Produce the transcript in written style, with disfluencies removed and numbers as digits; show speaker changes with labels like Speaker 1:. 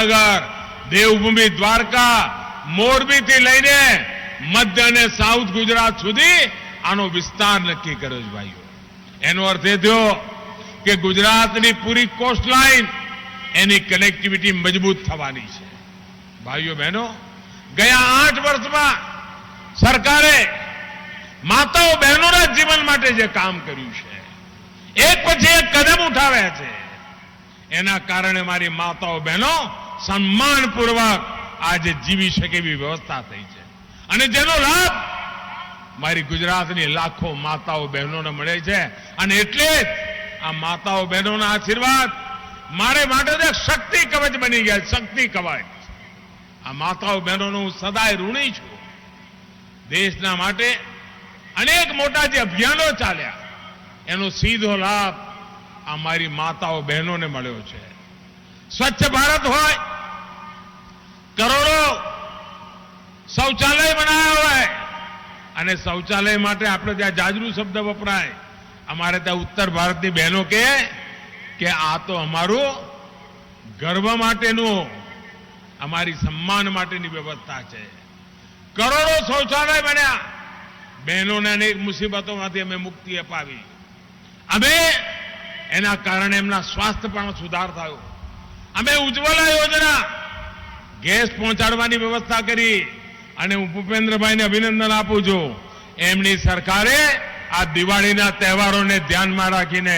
Speaker 1: જામનગર, દેવભૂમિ દ્વારકા, મોરબીથી લઈને મધ્ય અને સાઉથ ગુજરાત સુધી આનો વિસ્તાર નક્કી કર્યો છે ભાઈઓ. એનો અર્થ એ થયો કે ગુજરાતની પૂરી કોસ્ટલાઇન એની કનેક્ટિવિટી મજબૂત થવાની છે. ભાઈઓ બહેનો, ગયા 8 વર્ષમાં સરકારે માતાઓ બહેનોના જીવન માટે જે કામ કર્યું છે, એક પછી એક કદમ ઉઠાવ્યા છે, એના કારણે મારી માતાઓ બહેનો સન્માનપૂર્વક આજે જીવી શકે એવી વ્યવસ્થા થઈ છે. અને જેનો લાભ મારી ગુજરાતની લાખો માતાઓ બહેનોને મળે છે. અને એટલે જ આ માતાઓ બહેનોના આશીર્વાદ મારે માટે તો શક્તિ કવચ બની ગયા. શક્તિ કવચ. આ માતાઓ બહેનોનો હું સદાય ઋણી છું. દેશના માટે અનેક મોટા જે અભિયાનો ચાલ્યા એનો સીધો લાભ આ મારી માતાઓ બહેનોને મળ્યો છે. સ્વચ્છ ભારત હોય, કરોડો શૌચાલય બનાવ્યા હોય, અને શૌચાલય માટે આપણે ત્યાં જાજરૂ શબ્દ વપરાય. અમારે ત્યાં ઉત્તર ભારતની બહેનો કે આ તો અમારું ગર્વ માટેનું, અમારી સન્માન માટેની વ્યવસ્થા છે. કરોડો શૌચાલય બન્યા. બહેનોને અનેક મુસીબતોમાંથી અમે મુક્તિ અપાવી. અમે એના કારણે એમના સ્વાસ્થ્ય પણ સુધાર થયો. અમે ઉજ્જવલા યોજના ગેસ પહોંચાડવાની વ્યવસ્થા કરી. અને હું ભૂપેન્દ્રભાઈને અભિનંદન આપું છું. એમની સરકારે આ દિવાળીના તહેવારોને ધ્યાનમાં રાખીને